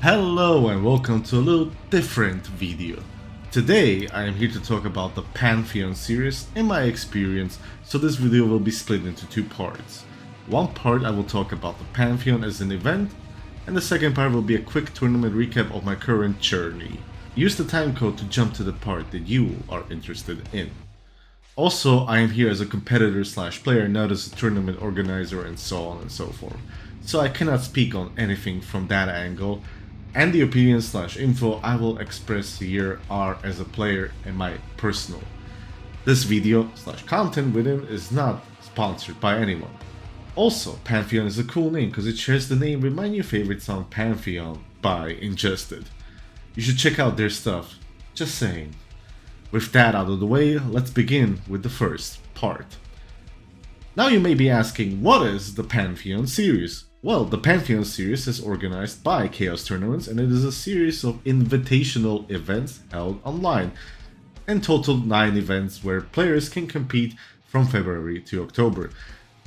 Hello and welcome to a little different video. Today I am here to talk about the Pantheon series and my experience, so this video will be split into two parts. One part I will talk about the Pantheon as an event, and the second part will be a quick tournament recap of my current journey. Use the time code to jump to the part that you are interested in. Also, I am here as a competitor / player, not as a tournament organizer and so on and so forth. So I cannot speak on anything from that angle, and the opinions / info I will express here are as a player and my personal. This video / content within is not sponsored by anyone. Also, Pantheon is a cool name because it shares the name with my new favorite song Pantheon by Ingested. You should check out their stuff, just saying. With that out of the way, let's begin with the first part. Now you may be asking, what is the Pantheon series? Well, the Pantheon series is organized by Ka0s Tournaments, and it is a series of invitational events held online, and total 9 events where players can compete from February to October.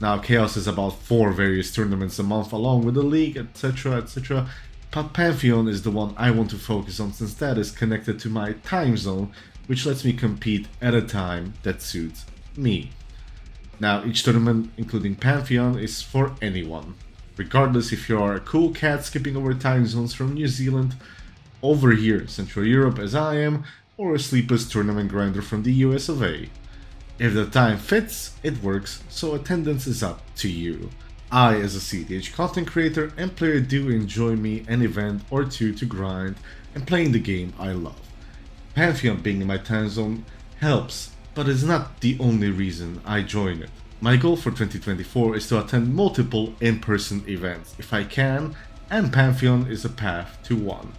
Now Ka0s is about 4 various tournaments a month along with the league, etc, etc, but Pantheon is the one I want to focus on since that is connected to my time zone, which lets me compete at a time that suits me. Now each tournament, including Pantheon, is for anyone. Regardless if you are a cool cat skipping over time zones from New Zealand, over here Central Europe as I am, or a sleepless tournament grinder from the US of A. If the time fits, it works, so attendance is up to you. I, as a cEDH content creator and player, do enjoy me an event or two to grind and playing the game I love. Pantheon being in my time zone helps, but is not the only reason I join it. My goal for 2024 is to attend multiple in-person events if I can, and Pantheon is a path to one.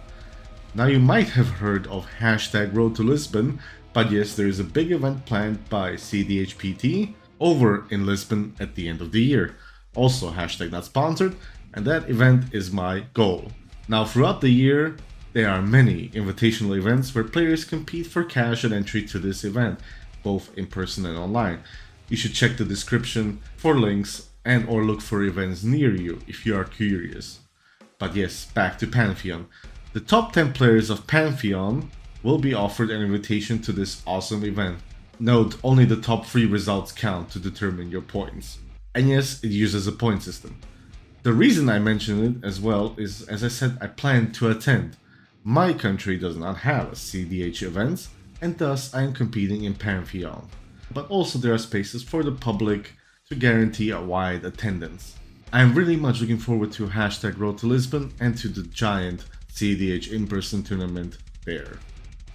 Now you might have heard of #Road to Lisbon, but yes, there is a big event planned by cEDH PT over in Lisbon at the end of the year. Also #not sponsored, and that event is my goal. Now throughout the year, there are many invitational events where players compete for cash and entry to this event, both in person and online. You should check the description for links and or look for events near you if you are curious. But yes, back to Pantheon. The top 10 players of Pantheon will be offered an invitation to this awesome event. Note, only the top 3 results count to determine your points. And yes, it uses a point system. The reason I mention it as well is, as I said, I plan to attend. My country does not have a cEDH events, and thus I am competing in Pantheon. But also there are spaces for the public to guarantee a wide attendance. I am really much looking forward to #Road to Lisbon and to the giant cEDH in-person tournament there.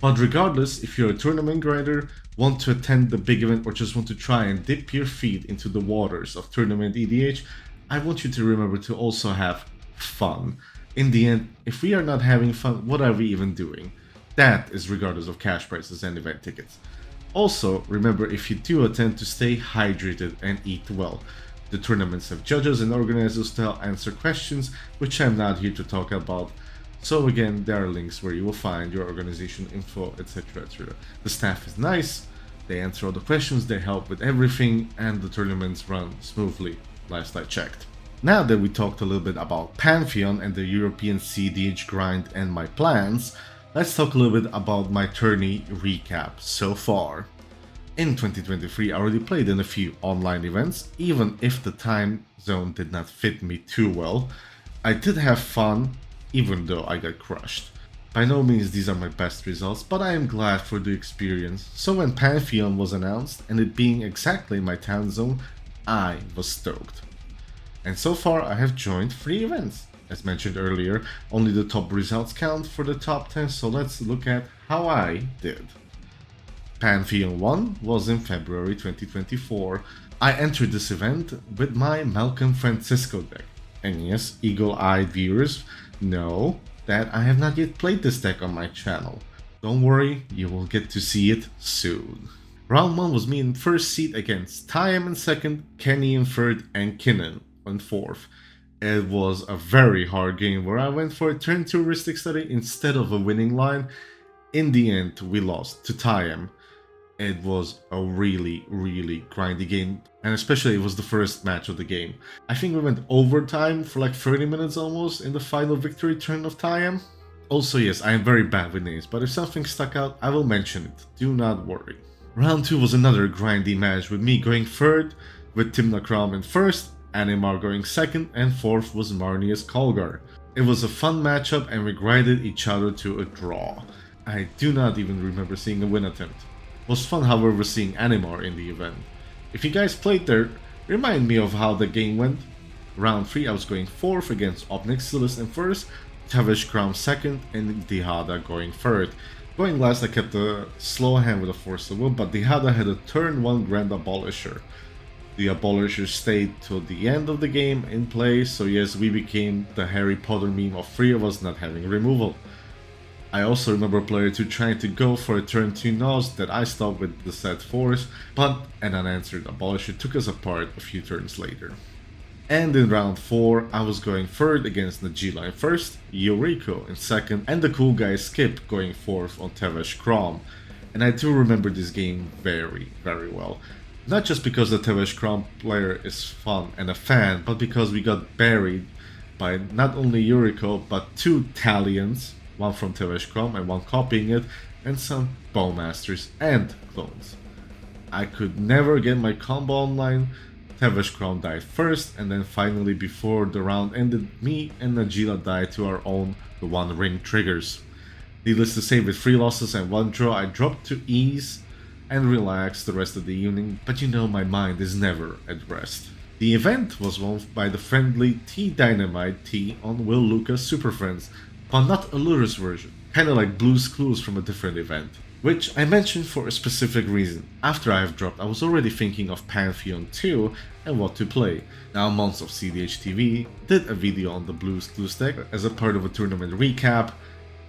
But regardless, if you're a tournament grinder, want to attend the big event, or just want to try and dip your feet into the waters of tournament EDH, I want you to remember to also have fun. In the end, if we are not having fun, what are we even doing? That is regardless of cash prices and event tickets. Also, remember, if you do attend, to stay hydrated and eat well. The tournaments have judges and organizers to help answer questions, which I'm not here to talk about. So again, there are links where you will find your organization info, etc, etc. The staff is nice, they answer all the questions, they help with everything, and the tournaments run smoothly, last I checked. Now that we talked a little bit about Pantheon and the European cEDH grind and my plans, let's talk a little bit about my tourney recap so far. In 2023 I already played in a few online events, even if the time zone did not fit me too well. I did have fun, even though I got crushed. By no means these are my best results, but I am glad for the experience. So when Pantheon was announced, and it being exactly in my time zone, I was stoked. And so far I have joined 3 events. As mentioned earlier, only the top results count for the top 10, so let's look at how I did. Pantheon 1 was in February 2024. I entered this event with my Malcolm Francisco deck. And yes, eagle-eyed viewers know that I have not yet played this deck on my channel. Don't worry, you will get to see it soon. Round 1 was me in first seat against Tyam in second, Kenny in third, and Kinnan in fourth. It was a very hard game where I went for a turn 2 heuristic study instead of a winning line. In the end, we lost to Tyam. It was a really grindy game, and especially it was the first match of the game. I think we went overtime for like 30 minutes almost in the final victory turn of time. Also, yes, I am very bad with names, but if something stuck out, I will mention it, do not worry. Round 2 was another grindy match with me going third, with Timnakram in first, Animar going second, and fourth was Marnius Kolgar. It was a fun matchup and we grinded each other to a draw. I do not even remember seeing a win attempt. It was fun, however, seeing Animar in the event. If you guys played there, remind me of how the game went. Round 3 I was going 4th against Obnixilis in first, Tavish Crown second, and Dihada going third. Going last I kept a slow hand with a Force of Will, but Dihada had a turn 1 Grand Abolisher. The Abolisher stayed till the end of the game in play, so yes, we became the Harry Potter meme of 3 of us not having removal. I also remember player 2 trying to go for a turn 2 Ka0s that I stopped with the set force, but an unanswered Abolisher took us apart a few turns later. And in round 4, I was going third against Najila in first, Yoriko in second, and the cool guy Skip going fourth on Tevesh Krom. And I do remember this game very well. Not just because the Tevesh Krom player is fun and a fan, but because we got buried by not only Yoriko, but 2 Talions, one from Tevesh Krom and one copying it, and some Bowmasters and clones. I could never get my combo online. Tevesh Krom died first, and then finally before the round ended, me and Najila died to our own the 1 ring triggers. Needless to say, with 3 losses and 1 draw, I dropped to ease and relaxed the rest of the evening, but you know my mind is never at rest. The event was won by the friendly T-Dynamite T on Will Lucas Super Friends, but not a Lurus version, kinda like Blue's Clues from a different event. Which I mentioned for a specific reason. After I have dropped, I was already thinking of Pantheon II and what to play. Now months of cEDH TV did a video on the Blue's Clues deck as a part of a tournament recap,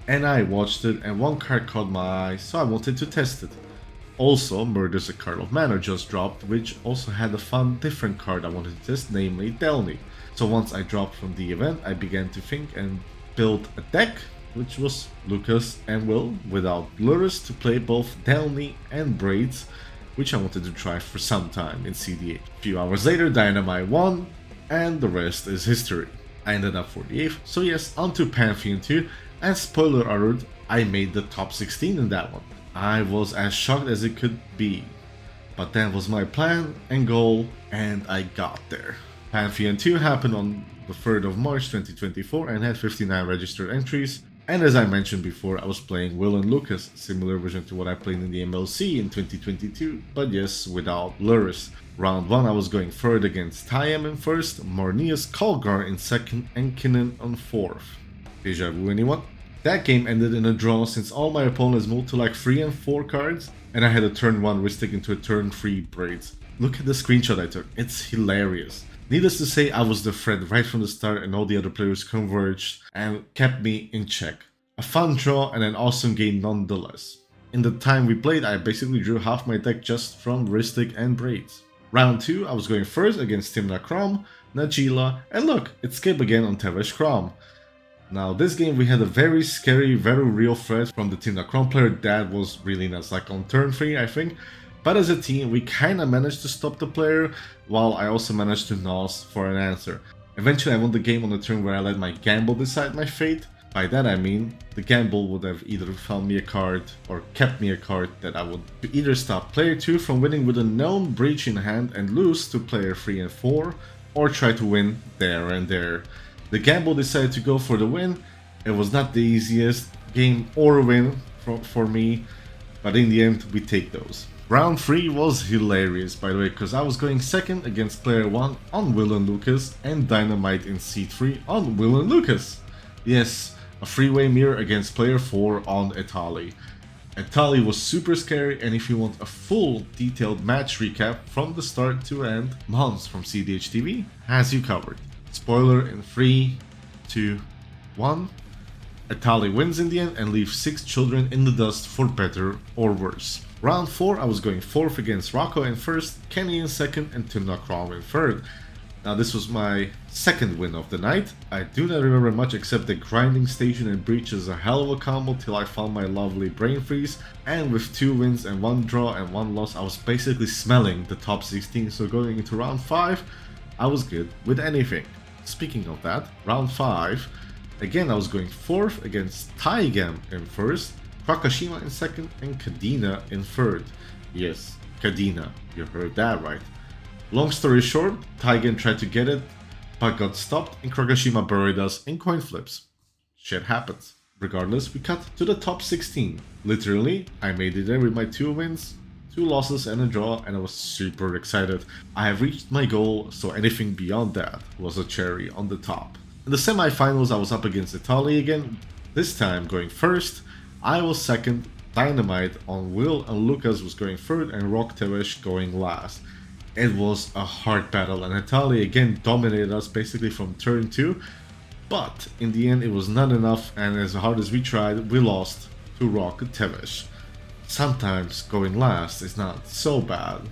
and I watched it and one card caught my eye, so I wanted to test it. Also, Murder's a Card of Mana just dropped, which also had a fun different card I wanted to test, namely Delny. So once I dropped from the event, I began to think and build a deck, which was Lucas and Will, without Lurus, to play both Delny and Braids, which I wanted to try for some time in cEDH. A few hours later, Dynamite won, and the rest is history. I ended up 48th, so yes, onto Pantheon II, and spoiler alert, I made the top 16 in that one. I was as shocked as it could be, but that was my plan and goal, and I got there. Pantheon II happened on the 3rd of March 2024 and had 59 registered entries, and as I mentioned before, I was playing Will and Lucas, similar version to what I played in the MLC in 2022, but yes, without Lurus. Round 1 I was going third against Tayam in first, Marnius Kolgar in second, and Kinnan on fourth. Deja vu anyone? That game ended in a draw since all my opponents moved to like 3 and 4 cards, and I had a turn 1 Ristic into a turn 3 Braids. Look at the screenshot I took, it's hilarious. Needless to say, I was the threat right from the start and all the other players converged and kept me in check. A fun draw and an awesome game nonetheless. In the time we played, I basically drew half my deck just from Ristic and Braids. Round 2, I was going first against Timnakram, Najila, and look, it's Skip again on Tevesh Krom. Now this game we had a very scary, very real threat from the Timnakram player that was really nuts, like on turn 3 I think. But as a team, we kinda managed to stop the player, while I also managed to Ka0s for an answer. Eventually I won the game on the turn where I let my gamble decide my fate. By that I mean, the gamble would have either found me a card or kept me a card that I would either stop player 2 from winning with a known breach in hand and lose to player 3 and 4, or try to win there and there. The gamble decided to go for the win. It was not the easiest game or win for me, but in the end we take those. Round 3 was hilarious, by the way, because I was going second against player 1 on Will and Lucas and Dynamite in C3 on Will and Lucas. Yes, a freeway mirror against player 4 on Etali. Etali was super scary, and if you want a full detailed match recap from the start to end, Mons from cEDH TV has you covered. Spoiler in 3, 2, 1. Etali wins in the end and leaves 6 children in the dust for better or worse. Round 4 I was going 4th against Rocco in first, Kenny in second, and Timnakram in third. Now this was my second win of the night. I do not remember much except the grinding station and breach is a hell of a combo till I found my lovely brain freeze, and with 2 wins and 1 draw and 1 loss I was basically smelling the top 16, so going into round 5 I was good with anything. Speaking of that, round 5, again I was going 4th against Taigam in 1st, Krakashima in 2nd and Kadena in 3rd. Yes, Kadena, you heard that right. Long story short, Taigen tried to get it, but got stopped and Krakashima buried us in coin flips. Shit happens. Regardless, we cut to the top 16. Literally, I made it there with my 2 wins, 2 losses and a draw, and I was super excited. I have reached my goal, so anything beyond that was a cherry on the top. In the semi-finals I was up against Italy again, this time going 1st, I was 2nd, Dynamite on Will and Lucas was going 3rd and Rock Tevesh going last. It was a hard battle and Italy again dominated us basically from turn 2, but in the end it was not enough, and as hard as we tried, we lost to Rock Tevesh. Sometimes going last is not so bad.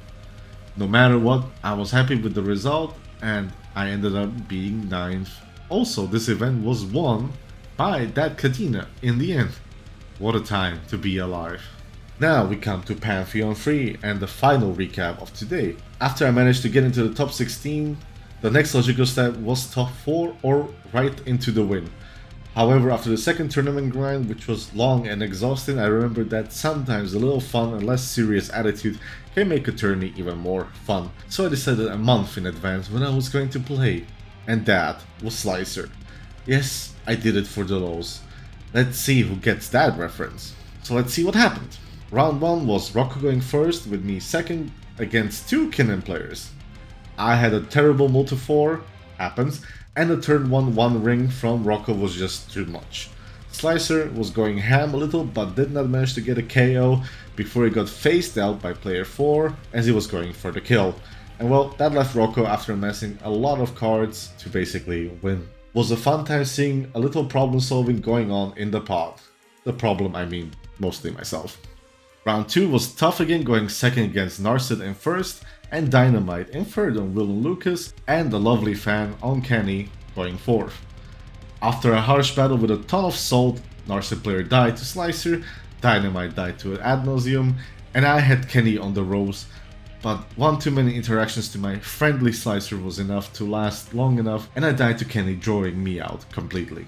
No matter what, I was happy with the result and I ended up being 9th. Also, this event was won by that Kadena in the end. What a time to be alive. Now we come to Pantheon III and the final recap of today. After I managed to get into the top 16, the next logical step was top 4 or right into the win. However, after the second tournament grind, which was long and exhausting, I remembered that sometimes a little fun and less serious attitude can make a tourney even more fun. So I decided a month in advance when I was going to play. And that was Slicer. Yes, I did it for the lows. Let's see who gets that reference. So let's see what happened. Round 1 was Rocco going 1st with me 2nd against 2 Kinnan players. I had a terrible multi-4, happens, and the turn 1 ring from Rocco was just too much. Slicer was going ham a little but did not manage to get a KO before he got phased out by player 4 as he was going for the kill. And well, that left Rocco after amassing a lot of cards to basically win. Was a fun time seeing a little problem solving going on in the pod. The problem, I mean, mostly myself. Round 2 was tough again, going 2nd against Narset in 1st and Dynamite in 3rd on Will and Lucas, and the lovely fan on Kenny going 4th. After a harsh battle with a ton of salt, Narset player died to Slicer, Dynamite died to Ad Nauseam, and I had Kenny on the Rose, but one too many interactions to my friendly Slicer was enough to last long enough, and I died to Kenny, drawing me out completely.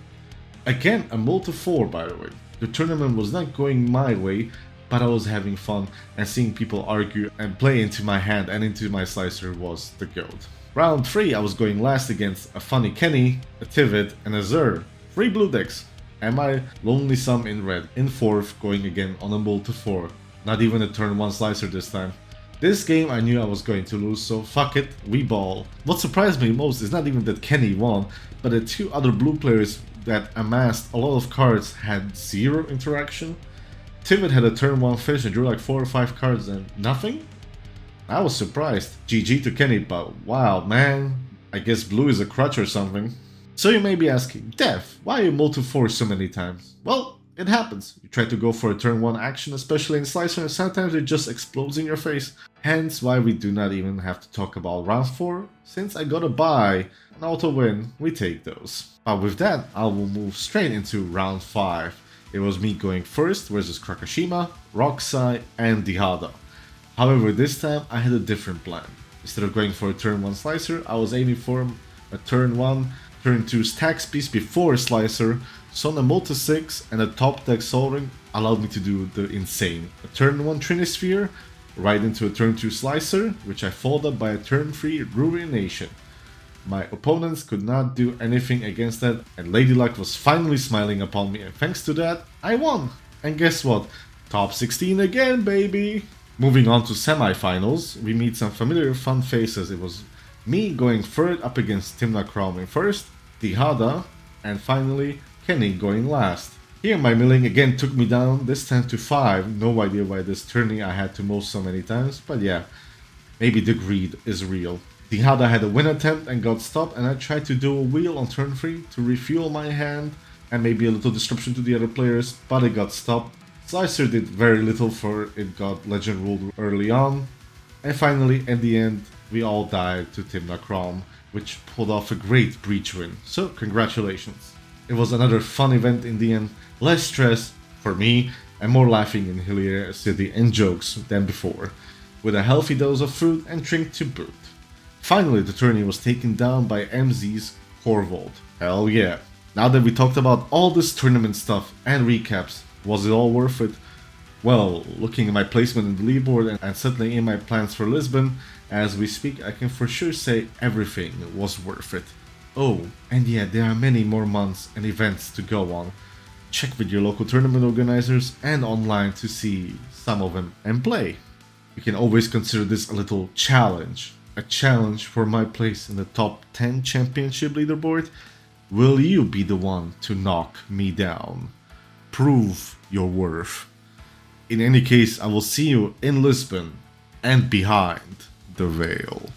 Again, a multi-4 by the way. The tournament was not going my way, but I was having fun, and seeing people argue and play into my hand and into my Slicer was the goat. Round 3 I was going last against a funny Kenny, a Tivit and a Zer. 3 blue decks, and my lonely sum in red in 4th going again on a multi-4. Not even a turn 1 Slicer this time. This game I knew I was going to lose, so fuck it, we ball. What surprised me most is not even that Kenny won, but the 2 other blue players that amassed a lot of cards had 0 interaction. Tivit had a turn 1 finish and drew like 4 or 5 cards and nothing? I was surprised. GG to Kenny, but wow man, I guess blue is a crutch or something. So you may be asking, Dev, why you multi-4 so many times? Well, it happens. You try to go for a turn 1 action, especially in Slicer, and sometimes it just explodes in your face. Hence why we do not even have to talk about round 4, since I got a bye, an auto win, we take those. But with that, I will move straight into round 5. It was me going 1st versus Krakashima, Roxai and Dihada. However, this time I had a different plan. Instead of going for a turn 1 Slicer, I was aiming for a turn 1, turn 2 stacks piece before Slicer, so on a multi-6 and a Topdeck Sol Ring allowed me to do the insane. A turn 1 Trinisphere, right into a turn 2 Slicer, which I followed up by a turn 3 Ruination. My opponents could not do anything against that, and Lady Luck was finally smiling upon me, and thanks to that, I won! And guess what? Top 16 again, baby! Moving on to semi-finals, we meet some familiar fun faces. It was me going 3rd up against Timna Krom in 1st, Dihada, and finally Kenny going last. Here my milling again took me down, this time to 5, no idea why this turning I had to mow so many times, but yeah, maybe the greed is real. Dihada had a win attempt and got stopped, and I tried to do a wheel on turn 3 to refuel my hand and maybe a little disruption to the other players, but it got stopped. Slicer did very little for it got legend ruled early on, and finally in the end we all died to Timna Krom, which pulled off a great breach win, so congratulations. It was another fun event in the end, less stress for me, and more laughing and hilarity and jokes than before, with a healthy dose of food and drink to boot. Finally, the tourney was taken down by MZ's Corvold. Hell yeah. Now that we talked about all this tournament stuff and recaps, was it all worth it? Well, looking at my placement in the leaderboard and settling in my plans for Lisbon, as we speak, I can for sure say everything was worth it. Oh, and yeah, there are many more months and events to go on. Check with your local tournament organizers and online to see some of them and play. You can always consider this a little challenge. A challenge for my place in the top 10 championship leaderboard. Will you be the one to knock me down? Prove your worth. In any case, I will see you in Lisbon and behind the veil.